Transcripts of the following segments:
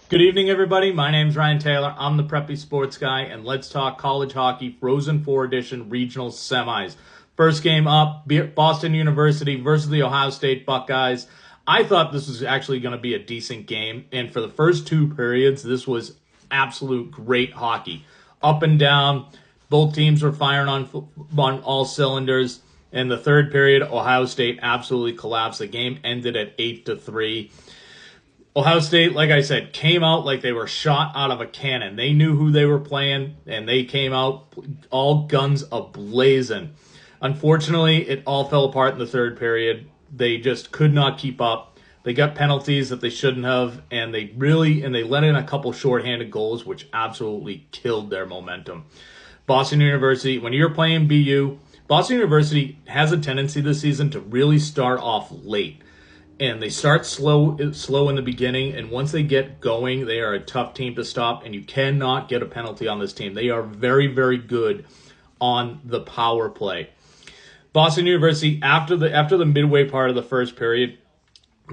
Good evening, everybody. My name's Ryan Taylor. I'm the Preppy Sports Guy, and let's talk college hockey Frozen Four Edition Regional Semis. First game up, Boston University versus the Ohio State Buckeyes. I thought this was actually going to be a decent game, and for the first two periods, this was absolute great hockey. Up and down, both teams were firing on all cylinders. In the third period, Ohio State absolutely collapsed. The game ended at 8-3. Ohio State, like I said, came out like they were shot out of a cannon. They knew who they were playing, and they came out all guns a-blazing. Unfortunately, it all fell apart in the third period. They just could not keep up. They got penalties that they shouldn't have, and they let in a couple shorthanded goals, which absolutely killed their momentum. Boston University, when you're playing BU, Boston University has a tendency this season to really start off late. And they start slow in the beginning, and once they get going, they are a tough team to stop, and you cannot get a penalty on this team. They are very, very good on the power play. Boston University, after the midway part of the first period,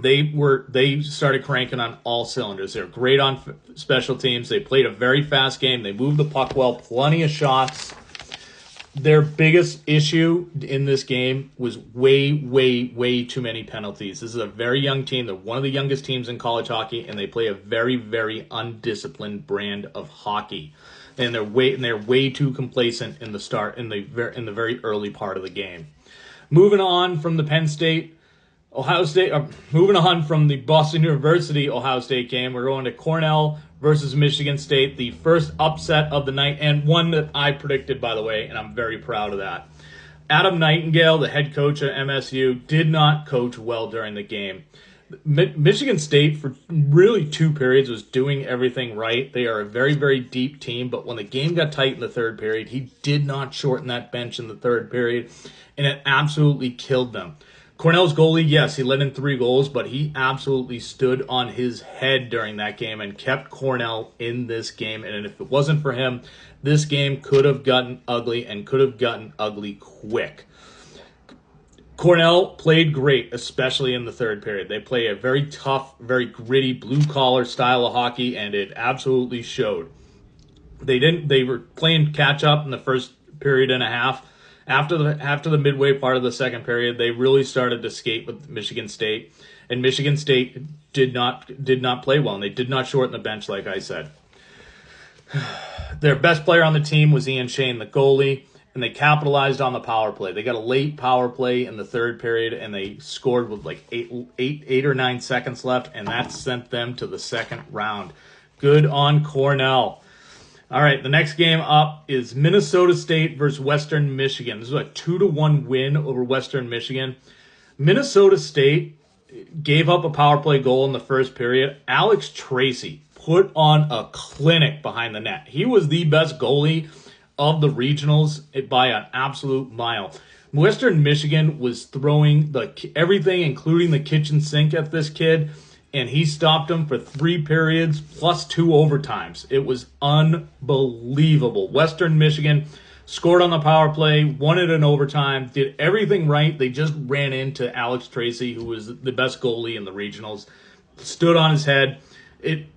they started cranking on all cylinders. They're great on special teams. They played a very fast game. They moved the puck well, plenty of shots. Their biggest issue in this game was way too many penalties. This is a very young team. They're one of the youngest teams in college hockey, and they play a very, very undisciplined brand of hockey. And they're way too complacent in the very early part of the game. Moving on from the moving on from the Boston University Ohio State game, we're going to Cornell versus Michigan State, the first upset of the night, and one that I predicted, by the way, and I'm very proud of that. Adam Nightingale, the head coach at MSU, did not coach well during the game. Michigan State, for really two periods, was doing everything right. They are a very, very deep team, but when the game got tight in the third period, he did not shorten that bench in the third period, and it absolutely killed them. Cornell's goalie, yes, he let in 3 goals, but he absolutely stood on his head during that game and kept Cornell in this game. And if it wasn't for him, this game could have gotten ugly and could have gotten ugly quick. Cornell played great, especially in the third period. They play a very tough, very gritty, blue-collar style of hockey, and it absolutely showed. They were playing catch-up in the first period and a half. After the midway part of the second period, they really started to skate with Michigan State, and Michigan State did not play well, and they did not shorten the bench, like I said. Their best player on the team was Ian Shane, the goalie, and they capitalized on the power play. They got a late power play in the third period, and they scored with like eight or 9 seconds left, and that sent them to the second round. Good on Cornell. All right, the next game up is Minnesota State versus Western Michigan. This is a 2-1 win over Western Michigan. Minnesota State gave up a power play goal in the first period. Alex Tracy put on a clinic behind the net. He was the best goalie of the regionals by an absolute mile. Western Michigan was throwing everything, including the kitchen sink, at this kid, and he stopped him for 3 periods plus 2 overtimes. It was unbelievable. Western Michigan scored on the power play, won it in overtime, did everything right. They just ran into Alex Tracy, who was the best goalie in the regionals, stood on his head.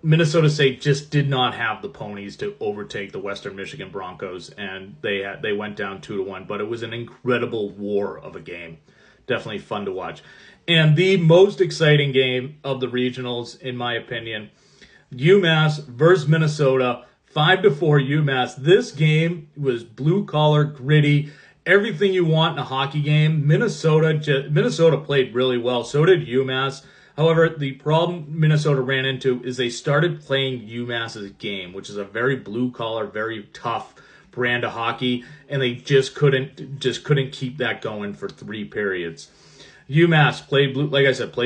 Minnesota State just did not have the ponies to overtake the Western Michigan Broncos, and they went down 2-1. But it was an incredible war of a game. Definitely fun to watch. And the most exciting game of the regionals, in my opinion, UMass versus Minnesota, 5-4 UMass. This game was blue-collar, gritty, everything you want in a hockey game. Minnesota played really well. So did UMass. However, the problem Minnesota ran into is they started playing UMass's game, which is a very blue-collar, very tough brand of hockey, and they just couldn't keep that going for 3 periods. UMass played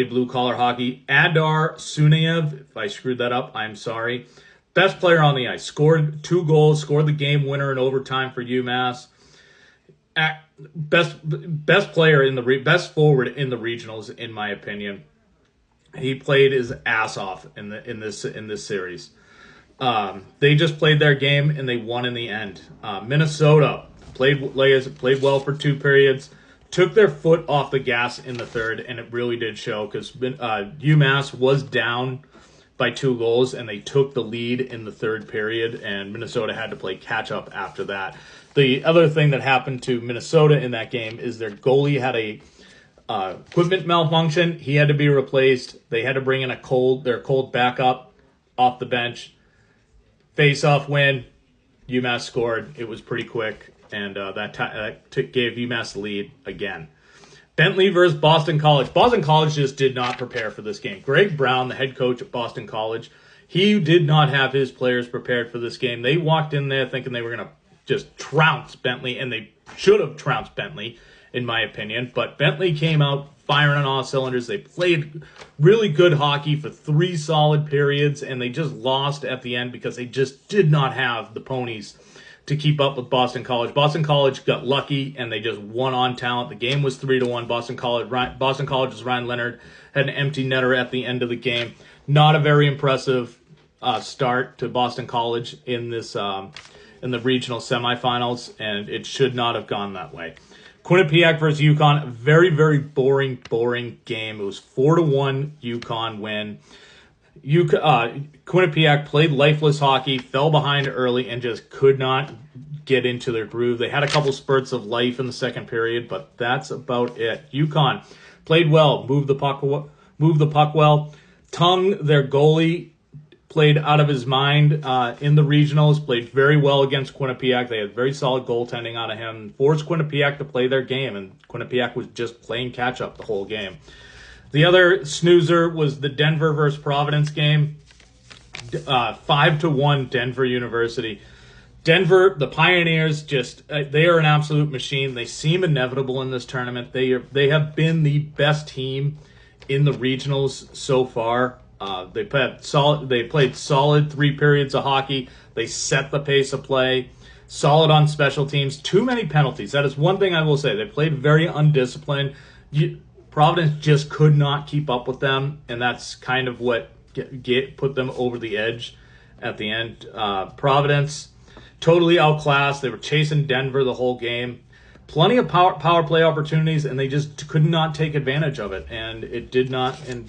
blue collar hockey. Adar Sunayev, if I screwed that up, I'm sorry. Best player on the ice, scored 2 goals, scored the game winner in overtime for UMass. Best forward in the regionals, in my opinion. He played his ass off in this series. They just played their game and they won in the end. Minnesota played well for 2 periods. Took their foot off the gas in the third, and it really did show because UMass was down by 2 goals, and they took the lead in the third period, and Minnesota had to play catch-up after that. The other thing that happened to Minnesota in that game is their goalie had a equipment malfunction. He had to be replaced. They had to bring in their cold backup off the bench. Face-off win. UMass scored. It was pretty quick, and that gave UMass the lead again. Bentley versus Boston College. Boston College just did not prepare for this game. Greg Brown, the head coach at Boston College, he did not have his players prepared for this game. They walked in there thinking they were going to just trounce Bentley, and they should have trounced Bentley, in my opinion. But Bentley came out firing on all cylinders. They played really good hockey for 3 solid periods, and they just lost at the end because they just did not have the ponies to keep up with Boston College. Boston College got lucky, and they just won on talent. The game was 3-1. Boston College's Ryan Leonard had an empty netter at the end of the game. Not a very impressive start to Boston College in this in the regional semifinals, and it should not have gone that way. Quinnipiac versus UConn, very, very boring game. It was 4-1 UConn win. Quinnipiac played lifeless hockey, fell behind early, and just could not get into their groove. They had a couple spurts of life in the second period, but that's about it. UConn played well, moved the puck well. Tung, their goalie, played out of his mind in the regionals, played very well against Quinnipiac. They had very solid goaltending out of him, forced Quinnipiac to play their game, and Quinnipiac was just playing catch-up the whole game. The other snoozer was the Denver versus Providence game. 5-1 Denver University. Denver, the Pioneers, they are an absolute machine. They seem inevitable in this tournament. They have been the best team in the regionals so far. They played solid 3 periods of hockey. They set the pace of play. Solid on special teams. Too many penalties. That is one thing I will say. They played very undisciplined. Providence just could not keep up with them, and that's kind of what put them over the edge at the end. Providence totally outclassed. They were chasing Denver the whole game. Plenty of power play opportunities, and they just could not take advantage of it. And it did not. And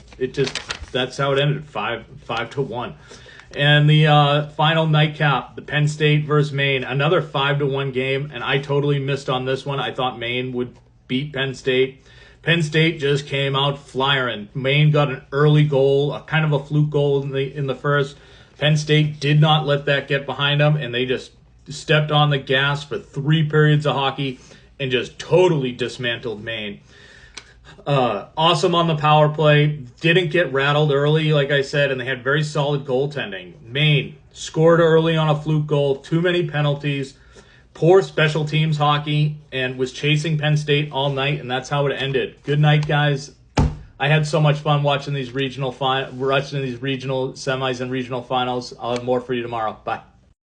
that's how it ended. 5-1. And the final nightcap, the Penn State versus Maine, another 5-1 game. And I totally missed on this one. I thought Maine would beat Penn State. Penn State just came out flying. Maine got an early goal, a kind of a fluke goal in the first. Penn State did not let that get behind them, and they just stepped on the gas for 3 periods of hockey and just totally dismantled Maine. Awesome on the power play. Didn't get rattled early, like I said, and they had very solid goaltending. Maine scored early on a fluke goal, too many penalties, poor special teams hockey, and was chasing Penn State all night, and that's how it ended. Good night, guys. I had so much fun watching these regional semis and regional finals. I'll have more for you tomorrow. Bye.